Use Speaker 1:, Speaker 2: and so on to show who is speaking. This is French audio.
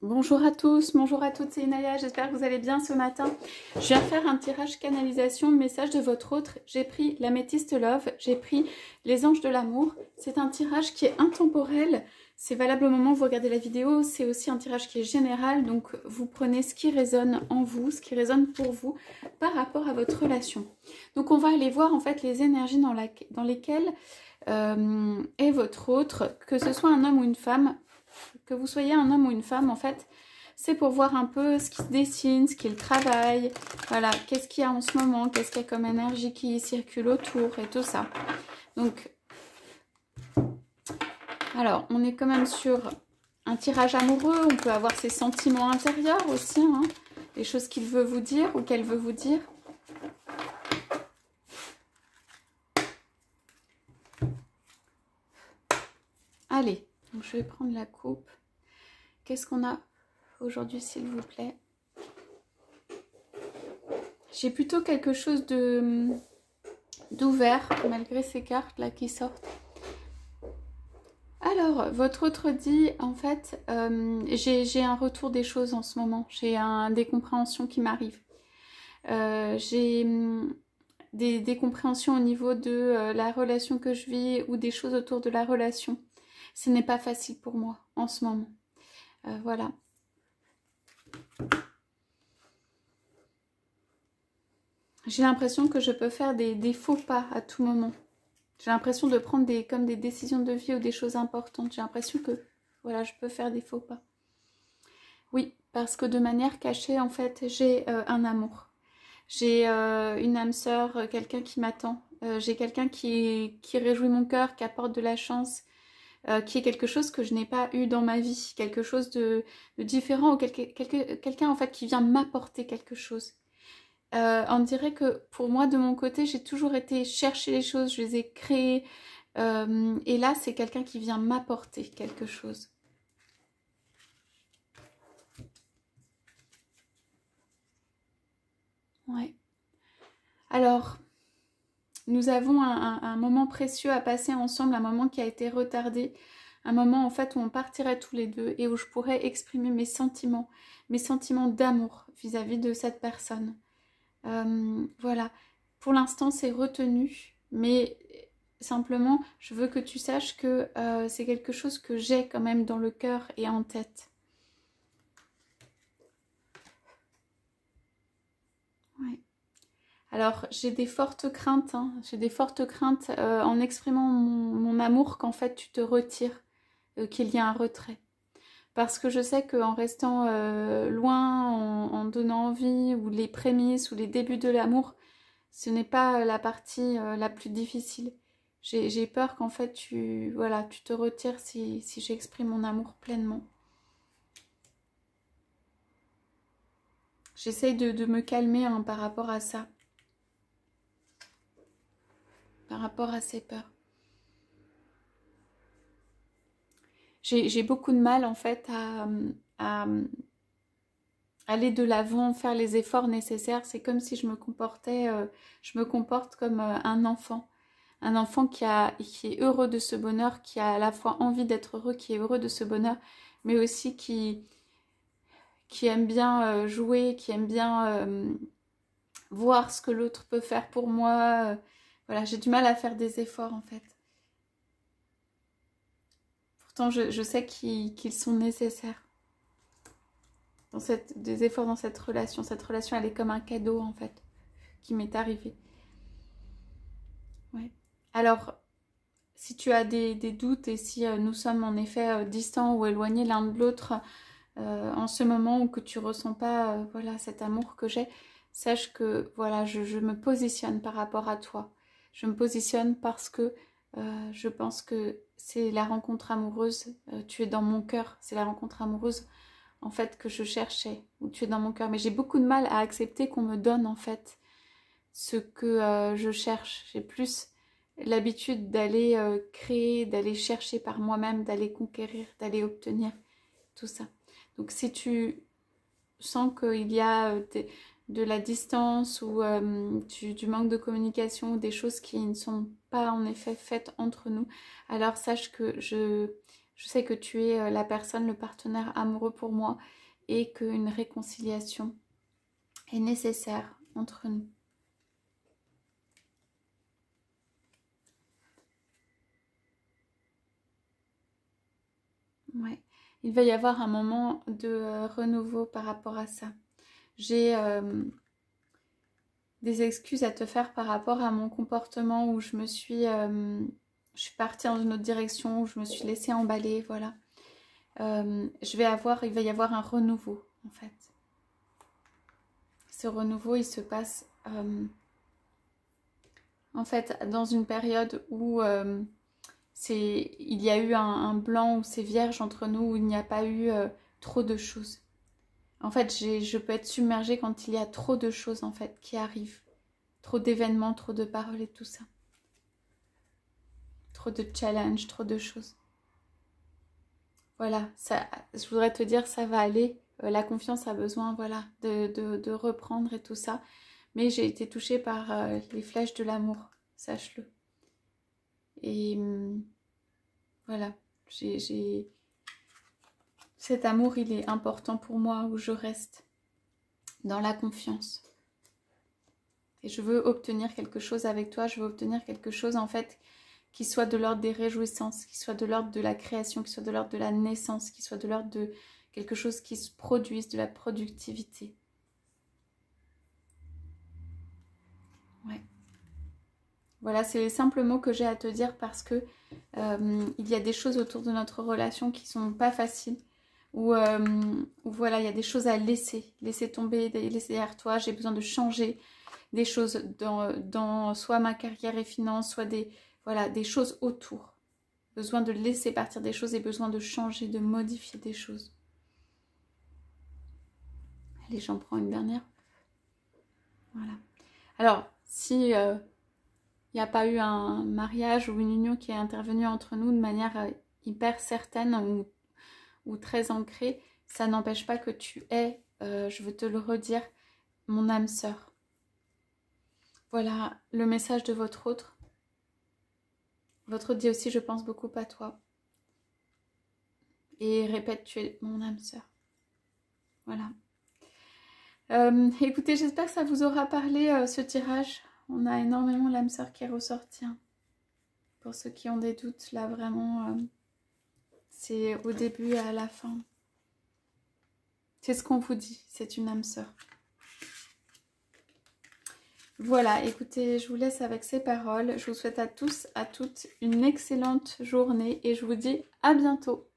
Speaker 1: Bonjour à tous, bonjour à toutes, c'est Inaya, j'espère que vous allez bien ce matin. Je viens faire un tirage canalisation, message de votre autre. J'ai pris l'améthyste love, j'ai pris les anges de l'amour. C'est un tirage qui est intemporel, c'est valable au moment où vous regardez la vidéo. C'est aussi un tirage qui est général, donc vous prenez ce qui résonne en vous, ce qui résonne pour vous par rapport à votre relation. Donc on va aller voir en fait les énergies dans lesquelles est votre autre, que ce soit un homme ou une femme. Que vous soyez un homme ou une femme, en fait, c'est pour voir un peu ce qui se dessine, ce qu'il travaille, voilà, qu'est-ce qu'il y a en ce moment, qu'est-ce qu'il y a comme énergie qui circule autour et tout ça. Donc, alors, on est quand même sur un tirage amoureux, on peut avoir ses sentiments intérieurs aussi, hein, les choses qu'il veut vous dire ou qu'elle veut vous dire. Allez, donc je vais prendre la coupe. Qu'est-ce qu'on a aujourd'hui, s'il vous plaît? J'ai plutôt quelque chose d'ouvert, malgré ces cartes là qui sortent. Alors, votre autre dit, en fait, j'ai un retour des choses en ce moment. J'ai des compréhensions qui m'arrivent. J'ai des compréhensions au niveau de la relation que je vis ou des choses autour de la relation. Ce n'est pas facile pour moi en ce moment. Voilà. J'ai l'impression que je peux faire des faux pas à tout moment. J'ai l'impression de prendre comme des décisions de vie ou des choses importantes. J'ai l'impression que voilà, je peux faire des faux pas. Oui, parce que de manière cachée, en fait, j'ai un amour. J'ai une âme sœur, quelqu'un qui m'attend. J'ai quelqu'un qui réjouit mon cœur, qui apporte de la chance, qui est quelque chose que je n'ai pas eu dans ma vie. Quelque chose de différent ou quelqu'un en fait qui vient m'apporter quelque chose. On dirait que pour moi, de mon côté, j'ai toujours été chercher les choses, je les ai créées. Et là, c'est quelqu'un qui vient m'apporter quelque chose. Ouais. Alors, nous avons un moment précieux à passer ensemble, un moment qui a été retardé. Un moment en fait où on partirait tous les deux et où je pourrais exprimer mes sentiments d'amour vis-à-vis de cette personne. Voilà, pour l'instant c'est retenu, mais simplement je veux que tu saches que c'est quelque chose que j'ai quand même dans le cœur et en tête. Ouais. Alors j'ai des fortes craintes, hein, en exprimant mon amour qu'en fait tu te retires, qu'il y a un retrait. Parce que je sais qu'en restant loin, en donnant envie, ou les prémices, ou les débuts de l'amour, ce n'est pas la partie la plus difficile. J'ai peur qu'en fait tu te retires si j'exprime mon amour pleinement. J'essaye de me calmer hein, par rapport à ça. Par rapport à ces peurs. J'ai beaucoup de mal en fait à aller de l'avant, faire les efforts nécessaires. C'est comme si je me comporte comme un enfant. Un enfant qui est heureux de ce bonheur, qui a à la fois envie d'être heureux, qui est heureux de ce bonheur, mais aussi qui aime bien jouer, qui aime bien voir ce que l'autre peut faire pour moi. Voilà, j'ai du mal à faire des efforts en fait. Pourtant, je sais qu'ils sont nécessaires. Des efforts dans cette relation. Cette relation, elle est comme un cadeau en fait, qui m'est arrivé. Ouais. Alors, si tu as des doutes et si nous sommes en effet distants ou éloignés l'un de l'autre en ce moment ou que tu ressens pas voilà, cet amour que j'ai, sache que voilà, je me positionne par rapport à toi. Je me positionne parce que je pense que c'est la rencontre amoureuse. Tu es dans mon cœur, c'est la rencontre amoureuse en fait que je cherchais, où tu es dans mon cœur. Mais j'ai beaucoup de mal à accepter qu'on me donne en fait ce que je cherche. J'ai plus l'habitude d'aller créer, d'aller chercher par moi-même, d'aller conquérir, d'aller obtenir tout ça. Donc si tu sens qu'il y a de la distance ou du manque de communication ou des choses qui ne sont pas en effet faites entre nous, alors sache que je Je sais que tu es la personne, le partenaire amoureux pour moi et qu'une réconciliation est nécessaire entre nous. Ouais. Il va y avoir un moment de renouveau par rapport à ça. J'ai des excuses à te faire par rapport à mon comportement où je suis partie dans une autre direction, où je me suis laissée emballer, voilà. Il va y avoir un renouveau, en fait. Ce renouveau, il se passe, en fait, dans une période où il y a eu un blanc, où c'est vierge entre nous, où il n'y a pas eu trop de choses. En fait, je peux être submergée quand il y a trop de choses, en fait, qui arrivent. Trop d'événements, trop de paroles et tout ça. Trop de challenges, trop de choses. Voilà, ça, je voudrais te dire, ça va aller. La confiance a besoin, voilà, de reprendre et tout ça. Mais j'ai été touchée par les flèches de l'amour, sache-le. Et voilà, cet amour, il est important pour moi, où je reste dans la confiance. Et je veux obtenir quelque chose avec toi, je veux obtenir quelque chose en fait qui soit de l'ordre des réjouissances, qui soit de l'ordre de la création, qui soit de l'ordre de la naissance, qui soit de l'ordre de quelque chose qui se produise, de la productivité. Ouais. Voilà, c'est les simples mots que j'ai à te dire parce que il y a des choses autour de notre relation qui sont pas faciles. Où voilà, il y a des choses à laisser tomber, laisser derrière toi. J'ai besoin de changer des choses dans soit ma carrière et finances, soit des choses autour. Besoin de laisser partir des choses et besoin de changer, de modifier des choses. Allez, j'en prends une dernière. Voilà. Alors, si il n'y a pas eu un mariage ou une union qui est intervenue entre nous de manière hyper certaine ou très ancrée, ça n'empêche pas que tu es, je veux te le redire, mon âme sœur. Voilà le message de votre autre. Votre autre dit aussi, je pense beaucoup à toi. Et répète, tu es mon âme sœur. Voilà. Écoutez, j'espère que ça vous aura parlé, ce tirage. On a énormément l'âme sœur qui est ressortie. Hein. Pour ceux qui ont des doutes, là, vraiment, c'est au début et à la fin. C'est ce qu'on vous dit, c'est une âme sœur. Voilà, écoutez, je vous laisse avec ces paroles. Je vous souhaite à tous, à toutes, une excellente journée et je vous dis à bientôt.